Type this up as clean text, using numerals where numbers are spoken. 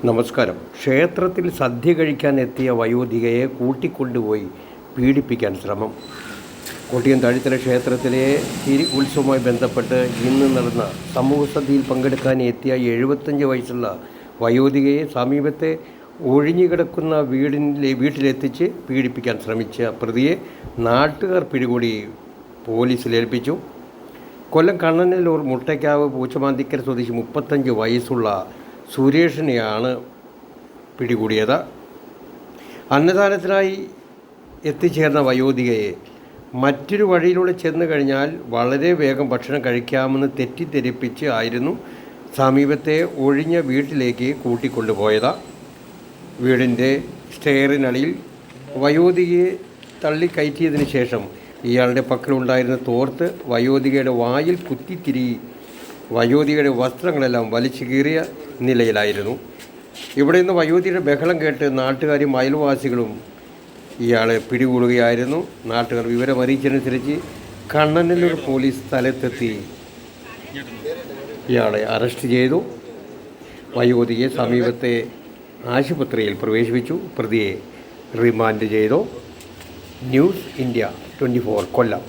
നമസ്കാരം. ക്ഷേത്രത്തിൽ സദ്യ കഴിക്കാൻ എത്തിയ വയോധികയെ കൂട്ടിക്കൊണ്ടുപോയി പീഡിപ്പിക്കാൻ ശ്രമം. കോട്ടയം താഴിത്തല ക്ഷേത്രത്തിലെ തിരി ഉത്സവവുമായി ബന്ധപ്പെട്ട് ഇന്ന് നടന്ന സമൂഹസദ്യയിൽ പങ്കെടുക്കാൻ എത്തിയ 75 വയസ്സുള്ള വയോധികയെ സമീപത്തെ ഒഴിഞ്ഞുകിടക്കുന്ന വീട്ടിലെത്തിച്ച് പീഡിപ്പിക്കാൻ ശ്രമിച്ച പ്രതിയെ നാട്ടുകാർ പിടികൂടി പോലീസിലേൽപ്പിച്ചു. കൊല്ലം കണ്ണനല്ലൂർ മുട്ടയ്ക്കാവ് പൂച്ചമാന്തിക്കര സ്വദേശി 35 വയസ്സുള്ള സുരേഷിനെയാണ് പിടികൂടിയത്. അന്നദാനത്തിനായി എത്തിച്ചേർന്ന വയോധികയെ മറ്റൊരു വഴിയിലൂടെ ചെന്ന് കഴിഞ്ഞാൽ വളരെ വേഗം ഭക്ഷണം കഴിക്കാമെന്ന് തെറ്റിദ്ധരിപ്പിച്ച് ആയിരുന്നു സമീപത്തെ ഒഴിഞ്ഞ വീട്ടിലേക്ക് കൂട്ടിക്കൊണ്ടുപോയത്. വീടിൻ്റെ സ്റ്റെയറിനടിയിൽ വയോധികയെ തള്ളിക്കയറ്റിയതിന് ശേഷം ഇയാളുടെ പക്കലുണ്ടായിരുന്ന തോർത്ത് വയോധികയുടെ വായിൽ കുത്തിത്തിരികി വയോധികയുടെ വസ്ത്രങ്ങളെല്ലാം വലിച്ചു കീറിയ നിലയിലായിരുന്നു. ഇവിടെ നിന്ന് വയോധികയുടെ ബഹളം കേട്ട് നാട്ടുകാരും അയൽവാസികളും ഇയാളെ പിടികൂടുകയായിരുന്നു. നാട്ടുകാർ വിവരം അറിയിച്ചതനുസരിച്ച് കണ്ണനല്ലൂർ പോലീസ് സ്ഥലത്തെത്തി ഇയാളെ അറസ്റ്റ് ചെയ്തു. വയോധികയെ സമീപത്തെ ആശുപത്രിയിൽ പ്രവേശിപ്പിച്ചു. പ്രതിയെ റിമാൻഡ് ചെയ്തു. ന്യൂസ് ഇന്ത്യ 24 കൊല്ലം.